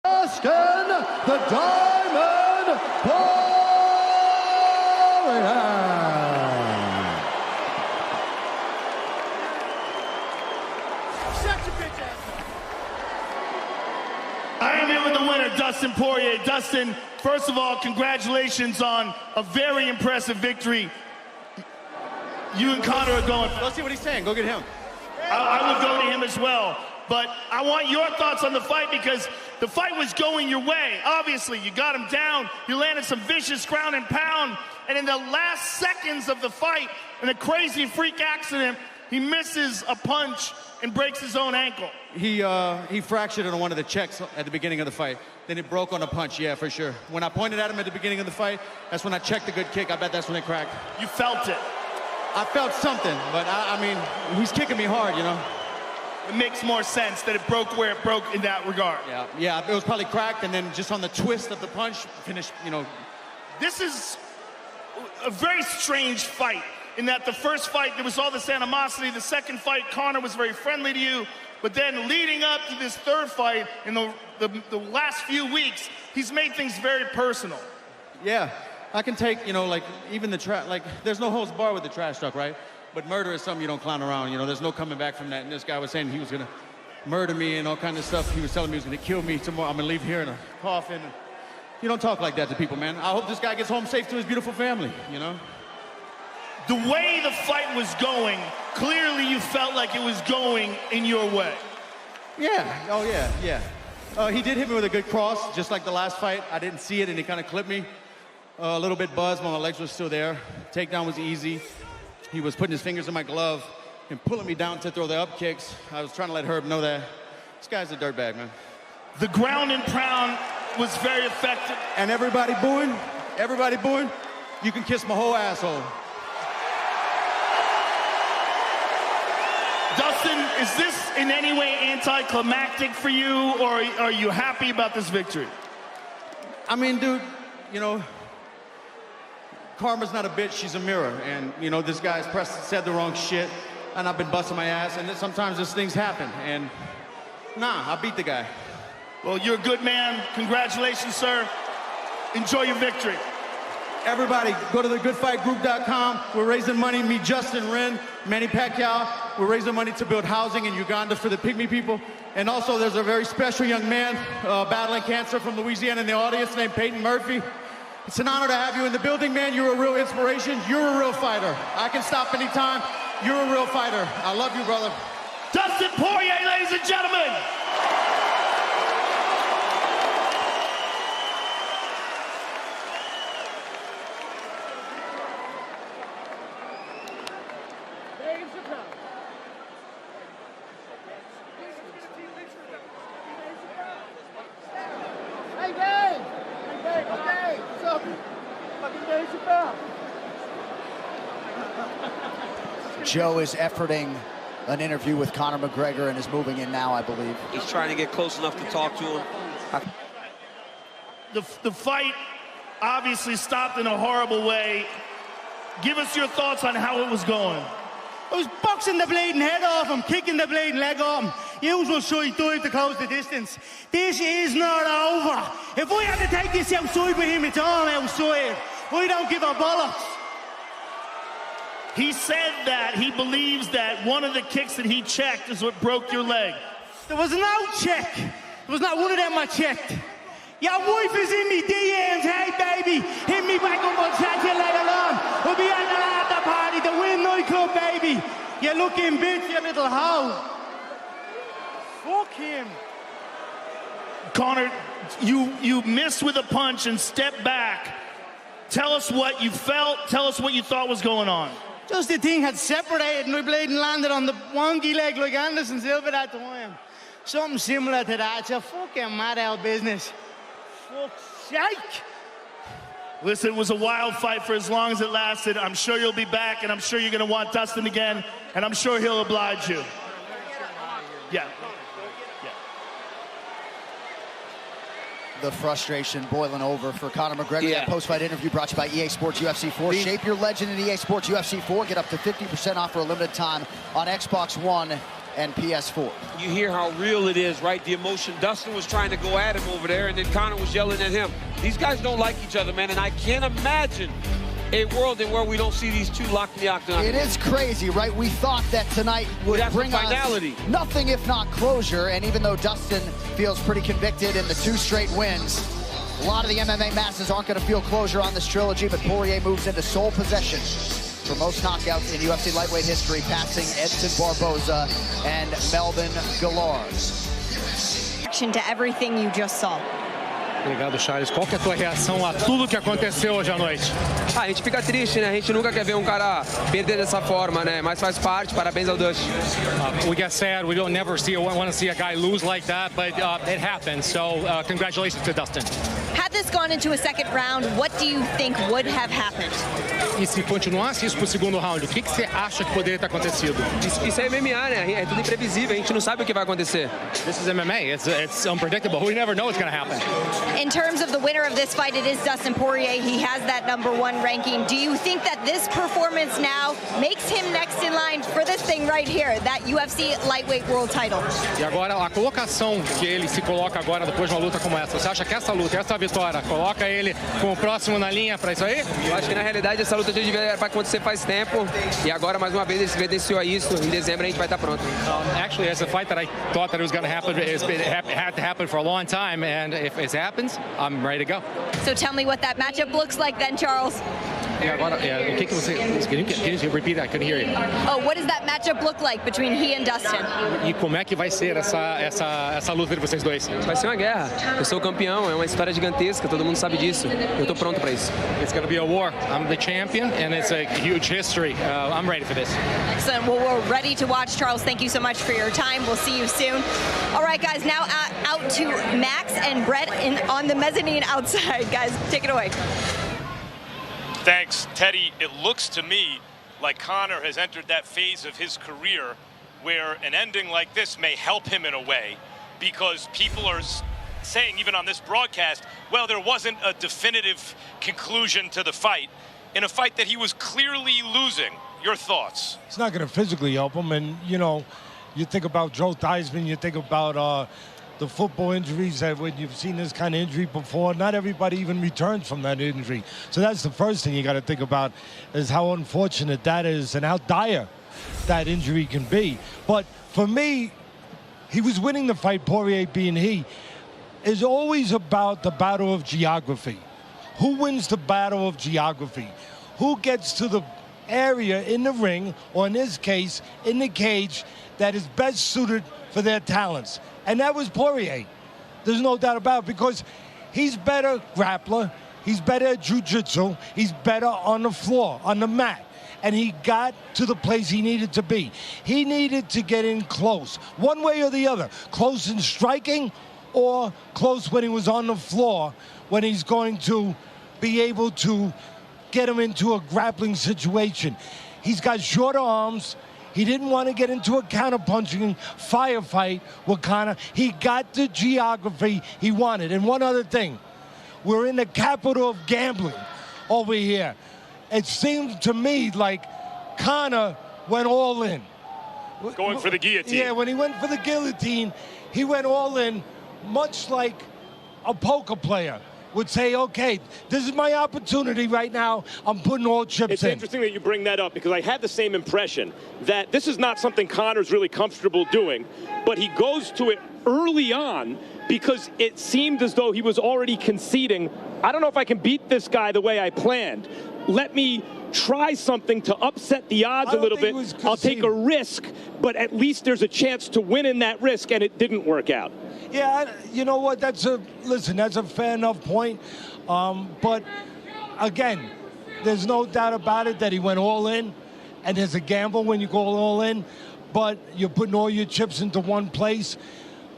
Dustin, the Diamond Porier. I am here with the winner, Dustin Poirier. Dustin, first of all, congratulations on a very impressive victory. You and Conor are going. Let's see what he's saying. Go get him. I would go to him as well. But I want your thoughts on the fight because the fight was going your way. Obviously, you got him down. You landed some vicious ground and pound. And in the last seconds of the fight, in a crazy freak accident, he misses a punch and breaks his own ankle. He fractured on one of the checks at the beginning of the fight. Then it broke on a punch, yeah, for sure. When I pointed at him at the beginning of the fight, that's when I checked a good kick. I bet that's when it cracked. You felt it. I felt something, but I mean, he's kicking me hard, you know? It makes more sense that it broke where it broke in that regard. Yeah, it was probably cracked, and then just on the twist of the punch, finished, you know. This is a very strange fight in that the first fight, there was all this animosity. The second fight, Conor was very friendly to you. But then leading up to this third fight in the last few weeks, he's made things very personal. Yeah, I can take, you know, like, even the trash, like, there's no holds barred with the trash talk, right? But murder is something you don't clown around, you know, there's no coming back from that. And this guy was saying he was gonna murder me and all kinds of stuff. He was telling me he was gonna kill me tomorrow. I'm gonna leave here in a coffin. You don't talk like that to people, man. I hope this guy gets home safe to his beautiful family, you know? The way the fight was going, clearly you felt like it was going in your way. Yeah, oh yeah. He did hit me with a good cross, just like the last fight. I didn't see it, and he kind of clipped me. A little bit buzzed, but my legs were still there. Takedown was easy. He was putting his fingers in my glove and pulling me down to throw the up kicks. I was trying to let Herb know that. This guy's a dirtbag, man. The ground and pound was very effective. And everybody booing, you can kiss my whole asshole. Dustin, is this in any way anticlimactic for you, or are you happy about this victory? I mean, dude, you know, karma's not a bitch, she's a mirror. And, you know, this guy's said the wrong shit, and I've been busting my ass, and sometimes these things happen. And, nah, I beat the guy. Well, you're a good man. Congratulations, sir. Enjoy your victory. Everybody, go to thegoodfightgroup.com. We're raising money, me, Justin, Ren, Manny Pacquiao. We're raising money to build housing in Uganda for the Pygmy people. And also, there's a very special young man battling cancer from Louisiana in the audience named Peyton Murphy. It's an honor to have you in the building, man. You're a real inspiration. You're a real fighter. I can stop anytime. You're a real fighter. I love you, brother. Dustin Poirier, ladies and gentlemen. Joe is efforting an interview with Conor McGregor and is moving in now, I believe. He's trying to get close enough to talk to him. The fight obviously stopped in a horrible way. Give us your thoughts on how it was going. I was boxing the bleeding head off him, kicking the bleeding leg off him. Usual side dive to close the distance. This is not over. If we have to take this outside with him, it's all outside. We don't give a bollocks. He said that he believes that one of the kicks that he checked is what broke your leg. There was no check. There was not one of them I checked. Your wife is in me DMs, hey baby, hit me back up on chat you later on. We'll be at the after party, the Win nightclub, baby. You looking bitch, you little hoe. Fuck him. Conor, you missed with a punch and stepped back. Tell us what you felt, tell us what you thought was going on. Just the thing had separated and my bleeding landed on the wonky leg like Anderson Silva that time. Something similar to that. It's a fucking mad out business. Fuck's sake. Listen, it was a wild fight for as long as it lasted. I'm sure you'll be back, and I'm sure you're going to want Dustin again, and I'm sure he'll oblige you. Yeah. The frustration boiling over for Conor McGregor. That post-fight interview brought to you by EA Sports UFC 4. Shape your legend in EA Sports UFC 4. Get up to 50% off for a limited time on Xbox One and PS4. You hear how real it is, right? The emotion. Dustin was trying to go at him over there, and then Conor was yelling at him. These guys don't like each other, man, and I can't imagine a world in where we don't see these two locked in the octagon. It is crazy, right? We thought that tonight would bring finality. us nothing if not closure, and even though Dustin feels pretty convicted in the 2 straight wins, a lot of the MMA masses aren't going to feel closure on this trilogy, but Poirier moves into sole possession for most knockouts in UFC lightweight history, passing Edson Barboza and Melvin Guillard. Reaction to everything you just saw. Obrigado, Charles. Qual que é a tua reação a tudo que aconteceu hoje à noite? A gente fica triste, né? A gente nunca quer ver um cara perder dessa forma, né? Mas faz parte. Parabéns ao Dustin. We get sad. We don't never want to see a guy lose like that, but it happens. So congratulations to Dustin. Had this gone into a second round, what do you think would have happened? E se continuasse isso pro segundo round, o que você acha que poderia ter acontecido? Isso é MMA, né? É tudo imprevisível. A gente não sabe o que vai acontecer. This is MMA. It's unpredictable. We never know what's going to happen. In terms of the winner of this fight, it is Dustin Poirier. He has that #1 ranking. Do you think that this performance now makes him next in line for this thing right here, that UFC lightweight world title? E agora, a colocação que ele se coloca agora depois de uma luta como essa, você acha que essa luta, essa vitória, coloca ele como próximo na linha para isso aí? Eu acho que na realidade essa luta já devia para acontecer faz tempo. E agora mais uma vez ele se evidenciou isso. Em dezembro a gente vai estar pronto. Actually, it's a fight that I thought that it was going to happen. It had to happen for a long time, and if it happens, I'm ready to go. So tell me what that matchup looks like then, Charles. E agora, o que você... Can you repeat that? I couldn't hear you. Oh, what does that matchup look like between he and Dustin? E como é que vai ser essa luta de vocês dois? Vai ser uma guerra. Eu sou o campeão, é uma história gigantesca, todo mundo sabe disso. Eu tô pronto para isso. It's going to be a war. I'm the champion, and it's a huge history. I'm ready for this. Excellent. Well, we're ready to watch. Charles, thank you so much for your time. We'll see you soon. All right, guys, now out to Max and Brett on the mezzanine outside. Guys, take it away. Thanks, Teddy. It looks to me like Conor has entered that phase of his career where an ending like this may help him in a way, because people are saying, even on this broadcast, well, there wasn't a definitive conclusion to the fight in a fight that he was clearly losing. Your thoughts? It's not going to physically help him. And, you know, you think about Joe Theismann, you think about the football injuries, that when you've seen this kind of injury before, not everybody even returns from that injury. So that's the first thing you got to think about, is how unfortunate that is and how dire that injury can be. But for me, he was winning the fight, Poirier being he, is always about the battle of geography. Who wins the battle of geography? Who gets to the area in the ring, or in this case, in the cage, that is best suited for their talents? And that was Poirier. There's no doubt about it, because he's better grappler, he's better at jiu-jitsu, he's better on the floor, on the mat. And he got to the place he needed to be. He needed to get in close, one way or the other. Close in striking, or close when he was on the floor, when he's going to be able to get him into a grappling situation. He's got shorter arms. He didn't want to get into a counter-punching firefight with Conor. He got the geography he wanted. And one other thing, we're in the capital of gambling over here. It seemed to me like Conor went all in. Going for the guillotine. Yeah, when he went for the guillotine, he went all in, much like a poker player would say, okay, this is my opportunity right now. I'm putting all chips in. It's interesting that you bring that up, because I had the same impression that this is not something Conor's really comfortable doing, but he goes to it early on because it seemed as though he was already conceding, I don't know if I can beat this guy the way I planned. Let me try something to upset the odds a little bit. I'll take a risk, but at least there's a chance to win in that risk, and it didn't work out. Yeah, you know what? That's a fair enough point. But again, there's no doubt about it that he went all in, and there's a gamble when you go all in, but you're putting all your chips into one place.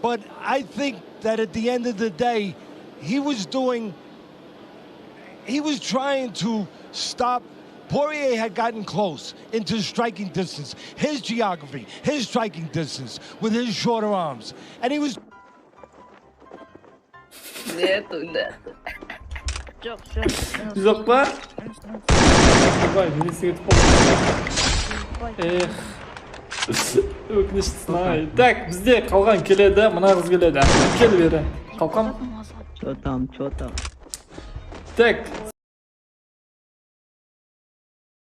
But I think that at the end of the day, he was trying to stop. Poirier had gotten close into striking distance, his geography, his striking distance with his shorter arms, and he was. Zoklar. Vai, Vinicius. Өкінішті так, бізде қалған келеді, мына қыз келеді. Кел бері. Қалқам. Чё там? Так,